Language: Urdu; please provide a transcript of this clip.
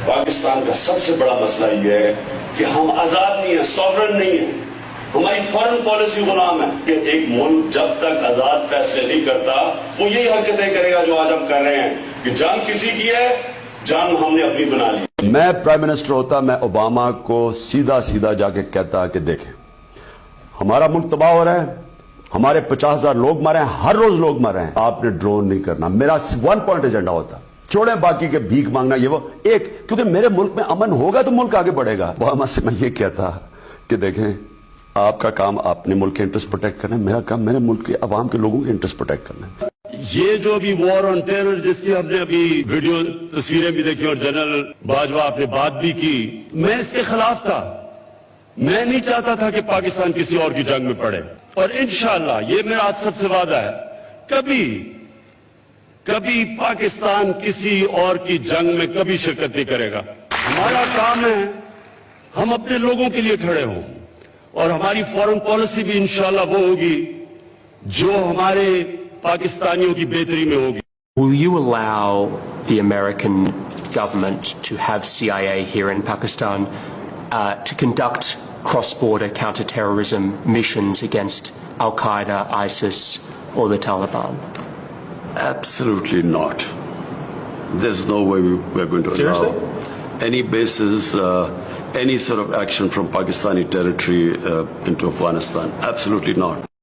پاکستان کا سب سے بڑا مسئلہ یہ ہے کہ ہم آزاد نہیں ہیں, سوورن نہیں ہیں. ہماری فارن پالیسی غلام ہے کہ ایک ملک جب تک آزاد فیصلے نہیں کرتا وہ یہی حرکتیں کرے گا جو آج ہم کر رہے ہیں کہ جنگ کسی کی ہے, جنگ ہم نے اپنی بنا لی. میں پرائم منسٹر ہوتا, میں اوباما کو سیدھا جا کے کہتا کہ دیکھیں ہمارا ملک تباہ ہو رہا ہے, ہمارے 50,000 لوگ مر رہے ہیں, ہر روز لوگ مر رہے ہیں, آپ نے ڈرون نہیں کرنا. میرا 1 پوائنٹ ایجنڈا ہوتا, چھوڑیں باقی کے بھیک مانگنا یہ وہ ایک, کیونکہ میرے ملک میں امن ہوگا تو ملک آگے بڑھے گا. اوباما سے میں یہ کہتا کہ دیکھیں آپ کا کام اپنے ملک کے انٹرسٹ پروٹیکٹ کرنا ہے, میرا کام میرے ملک کے عوام کے لوگوں کے انٹرسٹ پروٹیکٹ کرنا ہے. یہ جو بھی وار آن ٹیرر جس کی ہم نے ابھی ویڈیو تصویریں بھی دیکھی اور جنرل باجوہ آپ نے بات بھی کی, میں اس کے خلاف تھا. میں نہیں چاہتا تھا کہ پاکستان کسی اور کی جنگ میں پڑے, اور انشاءاللہ یہ میرا آپ سب سے وعدہ ہے کبھی پاکستان کسی اور کی جنگ میں کبھی شرکت نہیں کرے گا. ہمارا کام ہے ہم اپنے لوگوں کے لیے کھڑے ہوں, اور ہماری فورن پالیسی بھی انشاءاللہ وہ ہوگی جو ہمارے پاکستانیوں کی بہتری میں ہوگی. Will you allow the American government to have CIA here in Pakistan to conduct cross-border counter-terrorism missions against Al-Qaeda, ISIS or the Taliban? Absolutely not. There's no way we're going to allow any bases, any sort of action from Pakistani territory into Afghanistan. Absolutely not.